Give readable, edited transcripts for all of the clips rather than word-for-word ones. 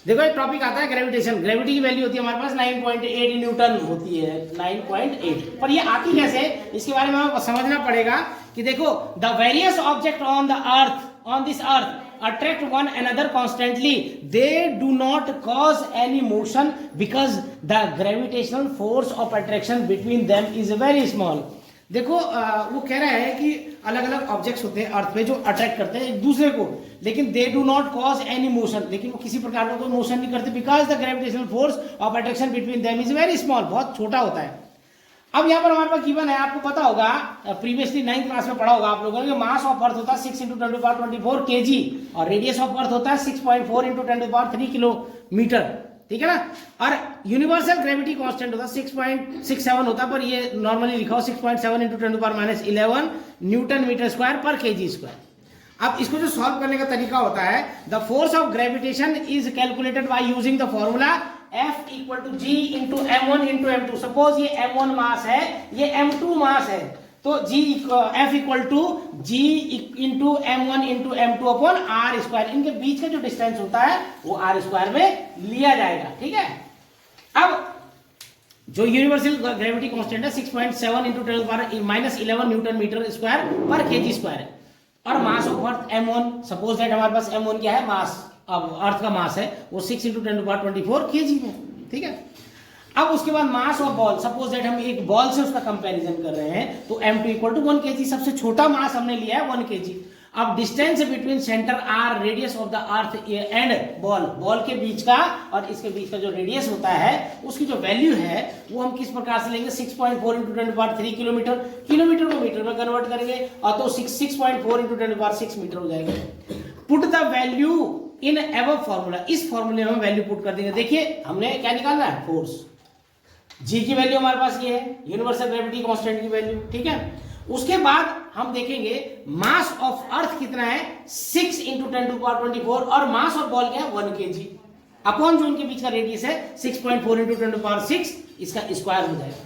देखो एक टॉपिक आता है ग्रेविटेशन, ग्रेविटी की वैल्यू होती है हमारे पास 9.8 न्यूटन होती है, 9.8। पर ये आती कैसे, इसके बारे में हमें समझना पड़ेगा कि देखो the various object on the earth, on this earth attract one another constantly, they do not cause any motion because the gravitational force of attraction between them is very small। देखो वो कह रहा है कि अलग अलग ऑब्जेक्ट्स होते हैं अर्थ पे जो अट्रैक्ट करते हैं एक दूसरे को, लेकिन they do not cause any motion, लेकिन वो किसी प्रकार का कोई मोशन नहीं करते, because the gravitational force of attraction between them is very small, बहुत छोटा होता है। अब यहाँ पर हमारे पास गिवन है, आपको पता होगा प्रीवियसली 9th क्लास में पढ़ा होगा आप लोगों ने, मास ऑफ अर्थ होता है 6 × 10⁻24 kg और रेडियस ऑफ अर्थ होता है 6.4 × 10⁻3 किलोमीटर, ठीक है ना। और यूनिवर्सल ग्रेविटी कांस्टेंट होता है 6.67 होता है, पर ये नॉर्मली लिखा हो 6.7 × 10⁻11 न्यूटन मीटर स्क्वायर पर kg स्क्वायर। अब इसको जो सॉल्व करने का तरीका होता है, the force of gravitation is calculated by using the formula F = G × m1 × m2। Suppose ये m1 मास है, ये m2 मास है, तो F = G × m1 × m2 upon r²। इनके बीच का जो डिस्टेंस होता है वो r² में लिया जाएगा, ठीक है। अब जो यूनिवर्सल ग्रेविटी कांस्टेंट है 6.7 × 10⁻11 न्यूटन मीटर स्क्वायर पर kg स्क्वायर है, और mass of earth m1, suppose that हमारे पास m1 क्या है, मास, अब अर्थ का मास है वो 6 × 10⁻24 kg में, ठीक है। अब उसके बाद mass of ball, suppose that हम एक बॉल से उसका कंपैरिजन कर रहे हैं, तो m2 = 1 kg, सबसे छोटा मास हमने लिया है 1 kg। अब distance between centre r, radius of the earth and ball, ball के बीच का और इसके बीच का जो रेडियस होता है उसकी जो वैल्यू है वो हम किस प्रकार से लेंगे, 6.4 × 10⁻3 किलोमीटर, किलोमीटर को मीटर में कन्वर्ट करेंगे और तो 6.4 × 10⁻6 मीटर हो जाएगा। Put the value in above formula, इस फॉर्मूले में हम वैल्यू पुट कर देंगे। देखिए हमने क्या निकालना है, फोर्स, जी की वैल्यू हमारे पास ये है, यूनिवर्सल ग्रेविटी कांस्टेंट की वैल्यू, ठीक है। उसके बाद हम देखेंगे मास ऑफ अर्थ कितना है, 6 × 10⁻24, और मास ऑफ बॉल क्या है 1 kg, अपॉन जो उनके बीच का रेडियस है 6.4 × 10⁻6, इसका स्क्वायर हो जाएगा।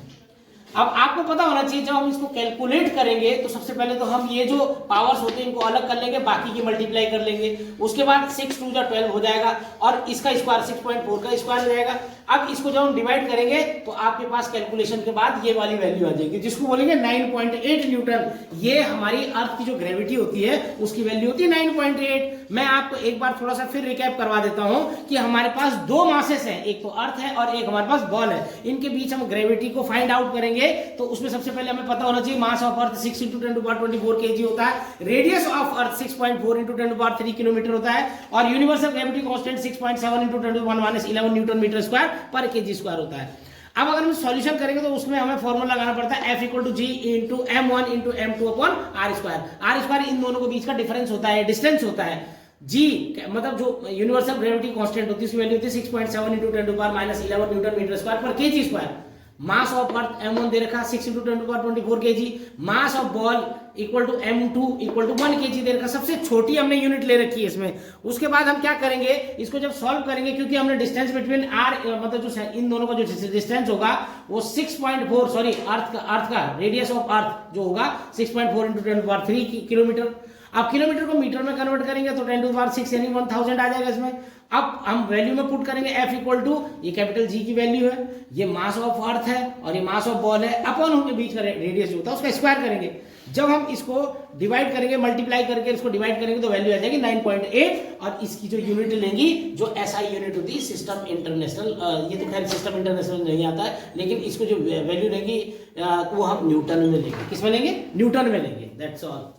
अब आपको पता होना चाहिए जब हम इसको कैलकुलेट करेंगे तो सबसे पहले तो हम ये जो पावर्स होते हैं इनको अलग कर लेंगे, बाकी की मल्टीप्लाई कर लेंगे, उसके बाद 6 × 2 = 12 हो जाएगा और इसका स्क्वायर 6.4 का स्क्वायर हो जाएगा। अब इसको जब हम डिवाइड करेंगे तो आपके पास कैलकुलेशन के बाद ये वाली वैल्यू आ जाएगी, जिसको बोलेंगे 9.8 न्यूटन। ये हमारी अर्थ की जो ग्रेविटी होती है उसकी वैल्यू होती है 9.8। मैं आपको एक बार थोड़ा सा फिर रिकैप करवा देता हूं कि हमारे पास दो मासेस हैं, एक तो अर्थ है और एक हमारे पास बॉल है। इनके बीच हम ग्रेविटी को फाइंड आउट करेंगे तो उसमें सबसे पहले हमें पता होना चाहिए मास ऑफ अर्थ 6 × 10⁻24 kg होता है, रेडियस ऑफ अर्थ 6.4 × 10⁻3 किलोमीटर होता है, और universal gravity constant 6.7 × 10⁻11 newton metre square पर kg स्क्वायर होता है। अब अगर हम सॉल्यूशन करेंगे तो उसमें हमें फॉर्मूला लगाना पड़ता है F = G × m1 × m2 upon r²। इन दोनों के बीच का डिफरेंस होता है, डिस्टेंस होता है। G मतलब जो यूनिवर्सल ग्रेविटी कांस्टेंट होती है उसकी वैल्यू होती है 6.7 × 10⁻11 न्यूटन मीटर स्क्वायर पर kg square. Mass of earth m1 दे रखा 6 × 10⁻24 kg, mass of ball = m2 = 1 kg दे रखा, सबसे छोटी हमने यूनिट ले रखी है इसमें। उसके बाद हम क्या करेंगे, इसको जब सॉल्व करेंगे, क्योंकि हमने डिस्टेंस बिटवीन r मतलब जो इन दोनों का जो डिस्टेंस होगा वो 6.4, सॉरी अर्थ का रेडियस ऑफ अर्थ जो होगा 6.4 × 10⁻3 किलोमीटर। अब किलोमीटर को मीटर में कन्वर्ट करेंगे तो 10⁻6 यानी 1000 आ जाएगा इसमें। अब हम वैल्यू में पुट करेंगे F = ये कैपिटल G की वैल्यू है, ये मास ऑफ अर्थ है और ये मास ऑफ बॉल है, अपॉन उनके बीच का रेडियस जो होता है उसका स्क्वायर करेंगे। जब हम इसको डिवाइड करेंगे, मल्टीप्लाई करके इसको डिवाइड करेंगे तो वैल्यू आ जाएगी 9.8, और इसकी जो यूनिट लेंगी जो SI यूनिट होती है सिस्टम इंटरनेशनल, ये तो खैर सिस्टम इंटरनेशनल नहीं आता है, लेकिन इसको जो वैल्यू लेंगी वो हम न्यूटन में लेंगे। किस में लेंगे, न्यूटन में लेंगे। That's all.